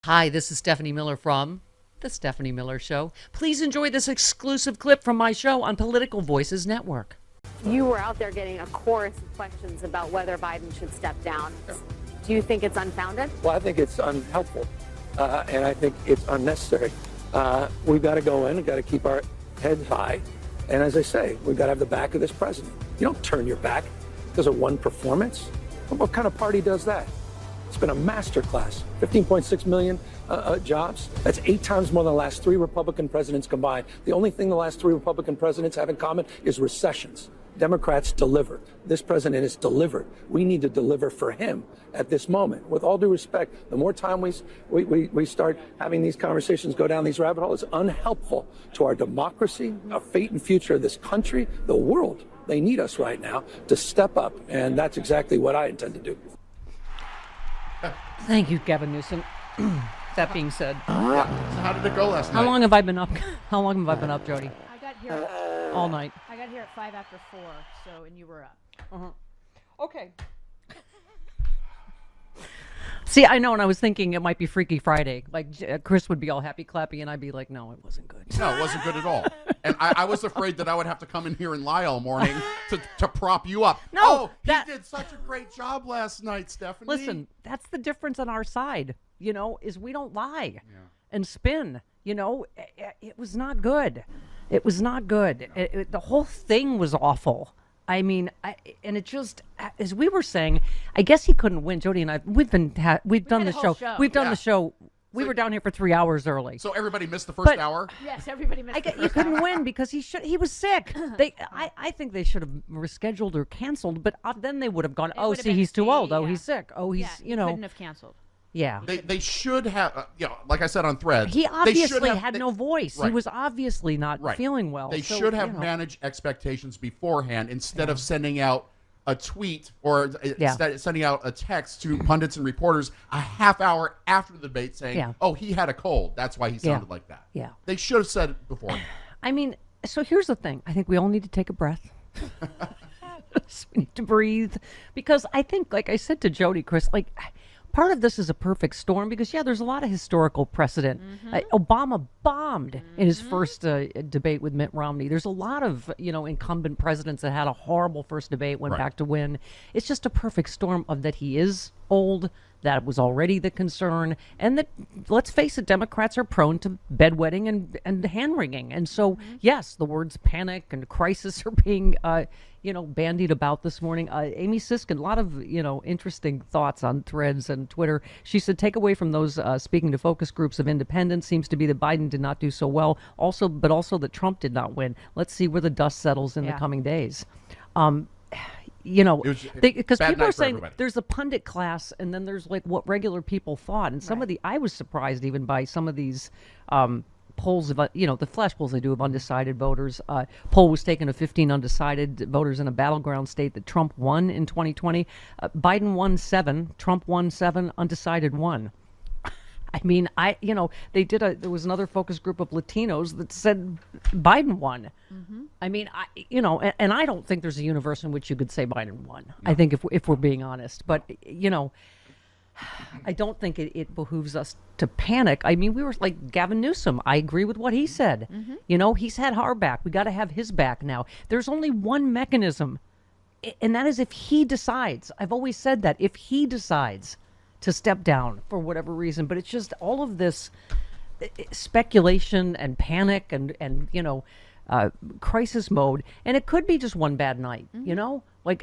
Hi, this is Stephanie Miller from The Stephanie Miller Show. Please enjoy this exclusive clip from my show on Political Voices Network. You were out there getting a chorus of questions about whether Biden should step down. Do you think it's unfounded? Well, I think it's unhelpful, and I think it's unnecessary. We've got to go in and got to keep our heads high. And as I say, we've got to have the back of this president. You don't turn your back because of one performance. What kind of party does that? It's been a masterclass. 15.6 million jobs. That's 8 times more than the last 3 Republican presidents combined. The only thing the last 3 Republican presidents have in common is recessions. Democrats deliver. This president has delivered. We need to deliver for him at this moment. With all due respect, the more time we start having these conversations, go down these rabbit holes, it's unhelpful to our democracy, our fate and future of this country, the world. They need us right now to step up, and that's exactly what I intend to do. Thank you, Gavin Newsom. That being said, So how did it go last night? how long have I been up? How long have I been up, Jody? I got here. All night. I got here at 5 after 4. So, and you were up. Okay. See, I know, and I was thinking it might be Freaky Friday. Like Chris would be all happy clappy, and I'd be like, "No, it wasn't good." No, it wasn't good at all. And I was afraid that I would have to come in here and lie all morning to prop you up. No, oh, that- he did such a great job last night, Stephanie. Listen, that's the difference on our side. Is we don't lie and spin. It was not good. It was not good. The whole thing was awful. I mean, and it just, as we were saying, I guess he couldn't win. Jody and I, we've done had the a whole show. show. We've done Yeah. the show. We were down here for 3 hours early. So everybody missed the first But- hour? Yes, everybody missed You couldn't win because he was sick. I think they should have rescheduled or canceled, but then they would have gone, oh, would've see, been, he's too old. see, Oh, yeah. he's sick. Oh, he's, Yeah, couldn't have canceled. yeah. They should have, like I said on Threads. He they should obviously have- had they- no voice. He Right. was obviously not Right. feeling well. They So, should have managed expectations beforehand instead of sending out a tweet or sending out a text to pundits and reporters a half hour after the debate saying, oh, he had a cold. That's why he sounded like that. Yeah. They should have said it beforehand. I mean, so here's the thing. I think we all need to take a breath. We need to breathe. Because I think, like I said to Jody, Chris, part of this is a perfect storm because, there's a lot of historical precedent. Obama bombed in his first debate with Mitt Romney. There's a lot of, incumbent presidents that had a horrible first debate, went back to win. It's just a perfect storm of that he is old, that was already the concern, and that, let's face it, Democrats are prone to bedwetting and hand-wringing. And so, yes, the words panic and crisis are being bandied about this morning. Amy Siskin, a lot of, interesting thoughts on Threads and Twitter. She said, take away from those speaking to focus groups of independents seems to be that Biden did not do so well, but also that Trump did not win. Let's see where the dust settles in the coming days. Because bad people night are for saying everybody. there's a pundit class and then there's what regular people thought. And some of I was surprised even by some of these polls of, the flash polls they do of undecided voters. Poll was taken of 15 undecided voters in a battleground state that Trump won in 2020. Biden won 7, Trump won 7, undecided 1. I mean, they there was another focus group of Latinos that said Biden won. I mean, and I don't think there's a universe in which you could say Biden won. No. I think if we're being honest, but I don't think it behooves us to panic. I mean, we were like Gavin Newsom. I agree with what he said. He's had our back. We got to have his back now. There's only one mechanism, and that is if he decides. I've always said that if he decides to step down for whatever reason, but it's just all of this speculation and panic and crisis mode, and it could be just one bad night. Like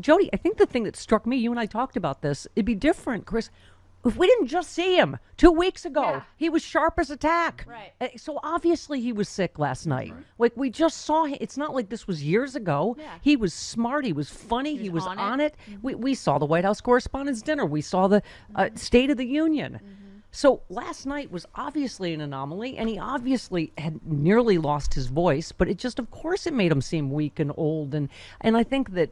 Jody, I think the thing that struck me, you and I talked about this, it'd be different, Chris, if we didn't just see him 2 weeks ago. He was sharp as a tack. Right. So obviously he was sick last night. Right. Like we just saw him. It's not like this was years ago. Yeah. He was smart. He was funny. He was on on it. it. We saw the White House Correspondents' Dinner. We saw the State of the Union. So last night was obviously an anomaly, and he obviously had nearly lost his voice, but it just, of course, it made him seem weak and old. And I think that...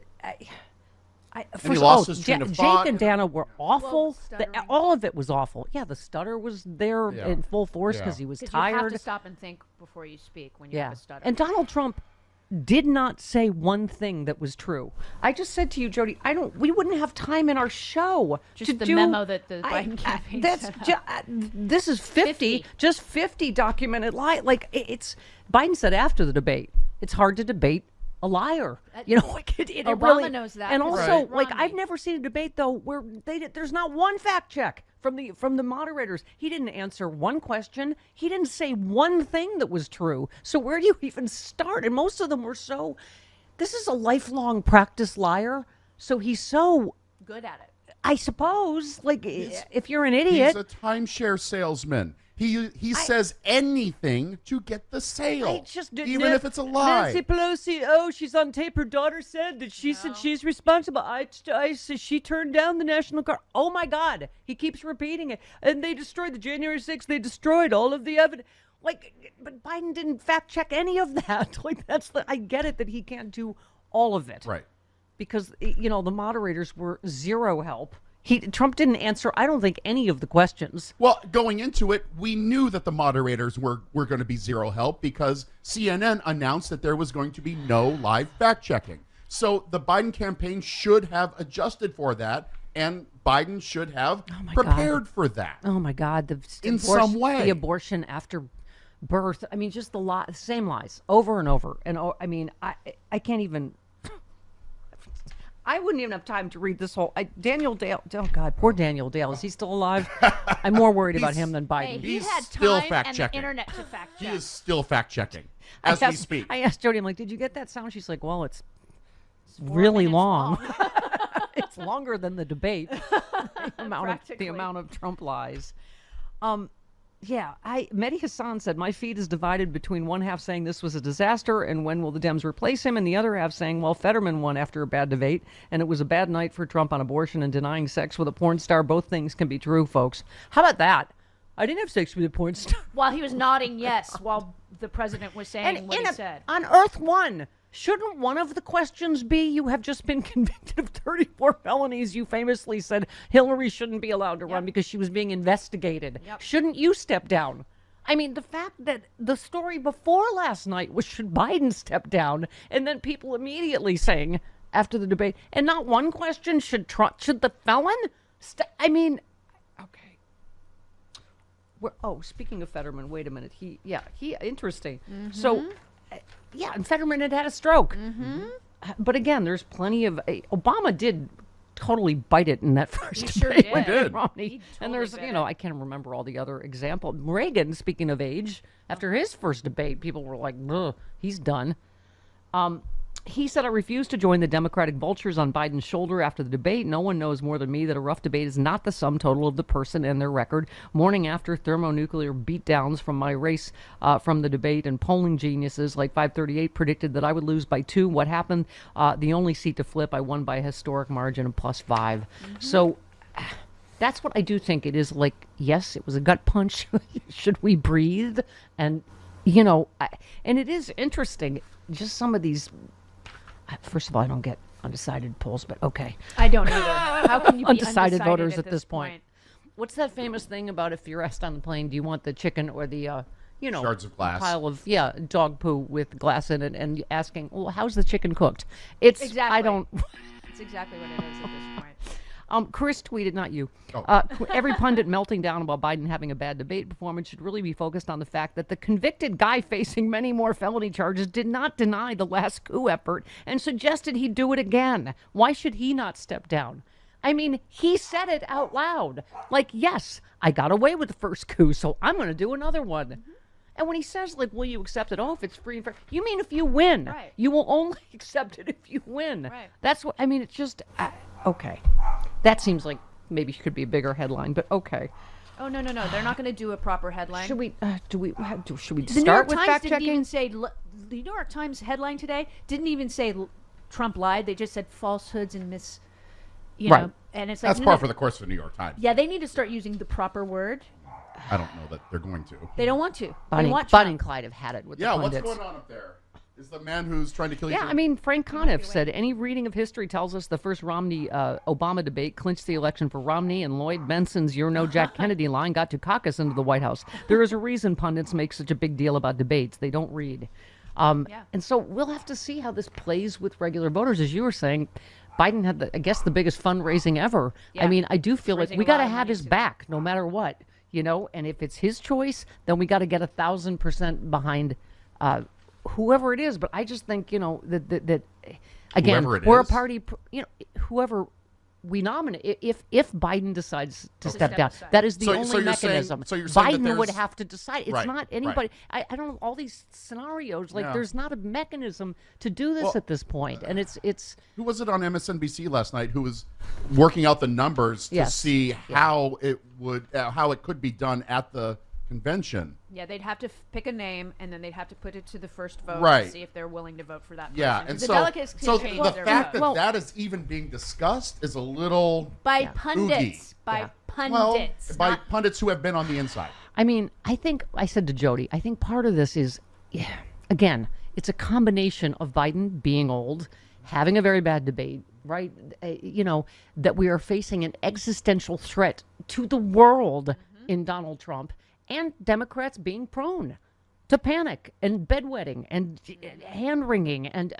he lost his train of thought. Jake and Dana were awful. stuttering. All of it was awful. Yeah, the stutter was there in full force because he was 'Cause you have tired. to stop and think before you speak when you Yeah. have a stutter. And Donald Trump, did not say one thing that was true. I just said to you, Jody, we wouldn't have time in our show Just to the do memo that the Biden campaign set up. This is 50, just 50 documented lie. Like it's Biden said after the debate, it's hard to debate a liar. Like it Obama really knows that. And also, like Romney. I've never seen a debate though where there's not one fact check from the moderators. He didn't answer one question. He didn't say one thing that was true. So where do you even start? And most of them were so. This is a lifelong practice liar. So he's so Good at it. I suppose. Like if you're an idiot, He's a timeshare salesman. He says anything to get the sale, even if it's a lie. Nancy Pelosi, she's on tape. Her daughter said that she said she's responsible. I said she turned down the National Guard. Oh my God, he keeps repeating it. And they destroyed the January 6th. They destroyed all of the evidence. Like, but Biden didn't fact check any of that. Like I get it that he can't do all of it, Right. Because the moderators were zero help. Trump didn't answer, I don't think, any of the questions. Well, going into it, we knew that the moderators were going to be zero help because CNN announced that there was going to be no live fact-checking. So the Biden campaign should have adjusted for that, and Biden should have prepared for that. Oh, my God. In some way. The abortion after birth. I mean, just the same lies over and over. And I mean, I can't even... I wouldn't even have time to read this whole. Daniel Dale. Oh God, poor Daniel Dale. Is he still alive? I'm more worried about him than Biden. Hey, He's he had still time fact and checking. the internet to fact check. He is still fact-checking as we speak. I asked Jody, I'm like, did you get that sound? She's like, well, it's really long. It's longer than the debate. the amount of Trump lies. Yeah, Mehdi Hassan said, my feed is divided between one half saying this was a disaster and when will the Dems replace him, and the other half saying, well, Fetterman won after a bad debate and it was a bad night for Trump on abortion and denying sex with a porn star. Both things can be true, folks. How about that? I didn't have sex with a porn star. While he was nodding yes while the president was saying what he said. On Earth One, shouldn't one of the questions be you have just been convicted of 34 felonies? You famously said Hillary shouldn't be allowed to run because she was being investigated. Shouldn't you step down? I mean, the fact that the story before last night was should Biden step down, and then people immediately saying after the debate, and not one question should the felon? I mean, okay. Speaking of Fetterman, wait a minute. He interesting. Mm-hmm. So. Yeah, and Fetterman had a stroke. Mm-hmm. But again, there's plenty of... Obama did totally bite it in that first debate with Mitt Romney. Totally and there's, I can't remember all the other examples. Reagan, speaking of age, after his first debate, people were like, he's done. He said, I refuse to join the Democratic vultures on Biden's shoulder after the debate. No one knows more than me that a rough debate is not the sum total of the person and their record. Morning after thermonuclear beatdowns from my race from the debate, and polling geniuses like 538 predicted that I would lose by 2. What happened? The only seat to flip, I won by a historic margin of +5. Mm-hmm. So that's what I do think it is. Like, yes, it was a gut punch. Should we breathe? And, and it is interesting. Just some of these... First of all, I don't get undecided polls, but okay. I don't either. How can you be undecided voters at this point? What's that famous thing about if you're asked on the plane, do you want the chicken or the, shards of glass, pile of dog poo with glass in it, and asking, well, how's the chicken cooked? It's exactly. I don't. That's exactly what it is at this point. Chris tweeted, not you. Every pundit melting down about Biden having a bad debate performance should really be focused on the fact that the convicted guy facing many more felony charges did not deny the last coup effort and suggested he'd do it again. Why should he not step down? I mean, he said it out loud. Like, yes, I got away with the first coup, so I'm going to do another one. Mm-hmm. And when he says, like, will you accept it? Oh, if it's free and fair. You mean if you win. Right. You will only accept it if you win. Right. That's what, I mean, it's just, okay. That seems like maybe it could be a bigger headline, but okay. Oh, no. They're not going to do a proper headline. Should we, should we the start New with York Times fact checking? didn't even say, the New York Times headline today didn't even say Trump lied. They just said falsehoods and you know. And it's like, that's par for the course of the New York Times. Yeah, they need to start using the proper word. I don't know that they're going to. They don't want to. Bonnie and Clyde have had it with the pundits. What's going on up there? Is the man who's trying to kill you? Yeah, I mean, Frank Conniff said, any reading of history tells us the first Romney-Obama debate clinched the election for Romney, and Lloyd Benson's "You're no Jack Kennedy" line got Dukakis into the White House. There is a reason pundits make such a big deal about debates. They don't read. And so we'll have to see how this plays with regular voters. As you were saying, Biden had, I guess, the biggest fundraising ever. Yeah. I mean, I do feel like Raising we a got lot to of have money his too. back no matter what, and if it's his choice, then we got to get 1,000% behind whoever it is. But I just think, that again, Whoever it we're a is. party, whoever we nominate, if Biden decides to step step down, aside. that is the So only you're saying- mechanism. so you're saying that Biden would there's- have to decide. It's Right, not anybody. I don't know, all these scenarios, like Yeah. there's not a mechanism to do this Well, at this point. And it's Who was it on MSNBC last night who was working out the numbers to Yes. see how it could be done at the convention? Yeah, they'd have to pick a name, and then they'd have to put it to the first vote Right. to see if they're willing to vote for that person. Yeah, and the so delegates can so change the their fact vote. that that is even being discussed is a little by pundits, oogie. by Yeah. pundits, by not- pundits who have been on the inside. I mean, I think I said to Jody, I think part of this is, again, it's a combination of Biden being old, having a very bad debate, right? That we are facing an existential threat to the world in Donald Trump, and Democrats being prone to panic and bedwetting and hand wringing and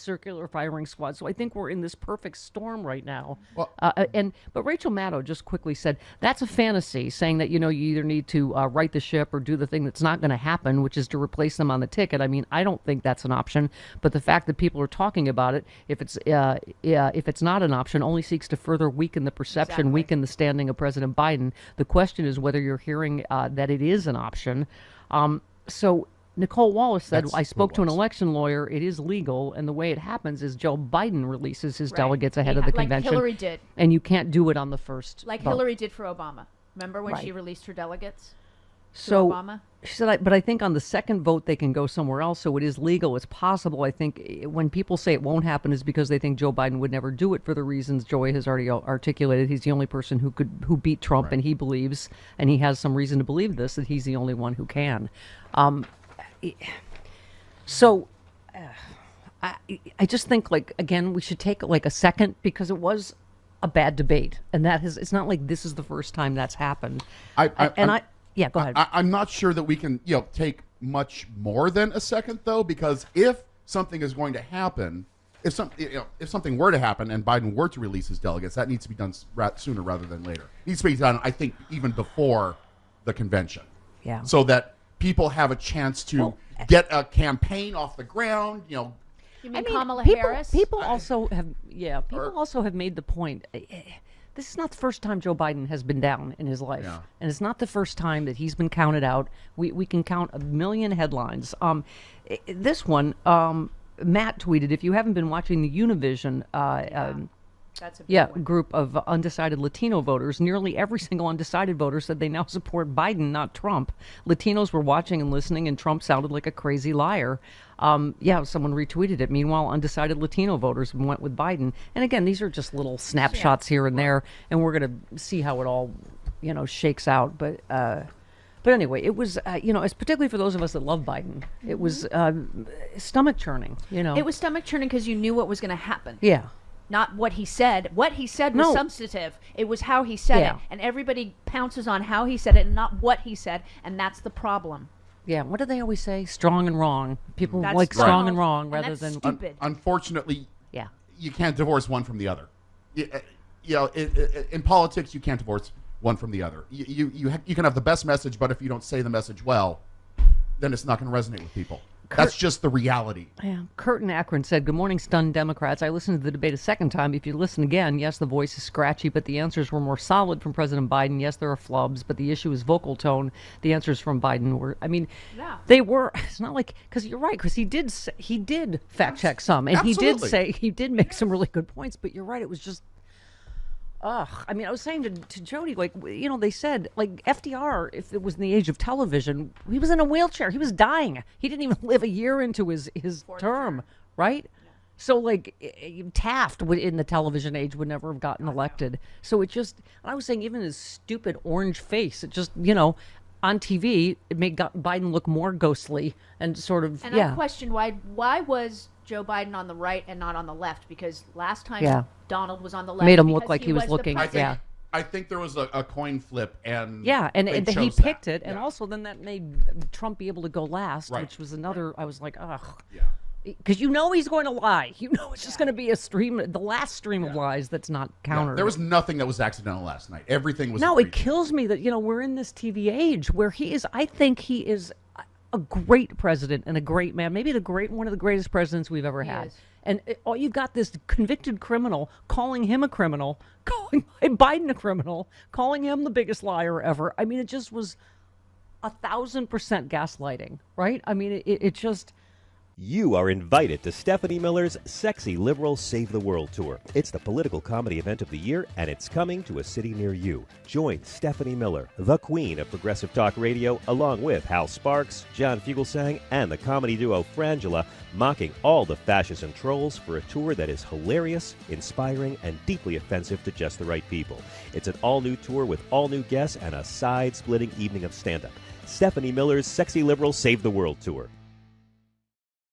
circular firing squads. So I think we're in this perfect storm right now. Well- But Rachel Maddow just quickly said that's a fantasy, saying that you either need to right the ship or do the thing that's not going to happen, which is to replace them on the ticket. I mean, I don't think that's an option. But the fact that people are talking about it, if it's not an option, only seeks to further weaken the perception, Exactly. weaken the standing of President Biden. The question is whether you're hearing that it is an option. So Nicole Wallace said, That's I spoke who it to an was. election lawyer. It is legal. And the way it happens is Joe Biden releases his Right. delegates ahead He of the like convention. Hillary did, And you can't do it on the first like vote. Hillary did for Obama. Remember when she Right. released her delegates to So Obama? she said, but I think on the second vote they can go somewhere else. So it is legal. It's possible. I think when people say it won't happen is because they think Joe Biden would never do it for the reasons Joy has already articulated. He's the only person who beat Trump, Right. and he believes, and he has some reason to believe this, that he's the only one who can. So I just think, like, again, we should take like a second, because it was a bad debate, and it's not like this is the first time that's happened. Yeah, go ahead. I'm not sure that we can take much more than a second, though, because if something is going to happen, if something were to happen and Biden were to release his delegates, that needs to be done sooner rather than later. It needs to be done, I think, even before the convention. Yeah. So that people have a chance to get a campaign off the ground. You mean I mean, Kamala people, Harris? People also have made the point. This is not the first time Joe Biden has been down in his life, Yeah. and it's not the first time that he's been counted out. We can count a million headlines. This one, Matt tweeted, if you haven't been watching the Univision. That's a big one. Group of undecided Latino voters. Nearly every single undecided voter said they now support Biden, not Trump. Latinos were watching and listening, and Trump sounded like a crazy liar. Someone retweeted it. Meanwhile, undecided Latino voters went with Biden. And again, these are just little snapshots here and there, and we're going to see how it all, shakes out. But anyway, it was, it's particularly for those of us that love Biden, it was stomach churning. It was stomach churning because you knew what was going to happen. Yeah. Not what he said. What he said was No. substantive. It was how he said Yeah. it. And everybody pounces on how he said it and not what he said. And that's the problem. Yeah, what do they always say? Strong and wrong. People That's like strong right. and wrong And rather that's than stupid. Unfortunately, yeah. you can't divorce one from the other. In politics, you can't divorce one from the other. You can have the best message, but if you don't say the message well, then it's not going to resonate with people. That's just the reality. Yeah. Kurt in Akron said, "Good morning, stunned Democrats. I listened to the debate a second time. If you listen again, yes, the voice is scratchy, but the answers were more solid from President Biden. Yes, there are flubs, but the issue is vocal tone. The answers from Biden were, Yeah. they were. It's not like, because you're right, because he did fact check some, and Absolutely. he did make some really good points. But you're right, it was just." I was saying to Jody, like, they said, like, FDR, if it was in the age of television, he was in a wheelchair. He was dying. He didn't even live a year into his term, right? So, like, Taft in the television age would never have gotten elected. So it just, I was saying, even his stupid orange face, it just, on TV, it made Biden look more ghostly and sort of, And I questioned why was Joe Biden on the right and not on the left? Because last time Yeah. Donald was on the left. Made him look because like he was the looking- I president. think, I think there was a coin flip, and and they he chose picked that. it, and also then that made Trump be able to go last, Right. which was another. I was like, ugh. Yeah. Because he's going to lie. It's just going to be the last stream of lies that's not countered. There was nothing that was accidental last night. Everything was. No, it kills me that we're in this TV age where he is. I think he is a great president and a great man. Maybe one of the greatest presidents we've ever had. is. And you've got this convicted criminal calling him a criminal, calling Biden a criminal, calling him the biggest liar ever. I mean, it just was 1,000% gaslighting, right? I mean, it just. You are invited to Stephanie Miller's Sexy Liberal Save the World Tour. It's the political comedy event of the year, and it's coming to a city near you. Join Stephanie Miller, the queen of progressive talk radio, along with Hal Sparks, John Fugelsang, and the comedy duo Frangela, mocking all the fascists and trolls for a tour that is hilarious, inspiring, and deeply offensive to just the right people. It's an all-new tour with all-new guests and a side-splitting evening of stand-up. Stephanie Miller's Sexy Liberal Save the World Tour.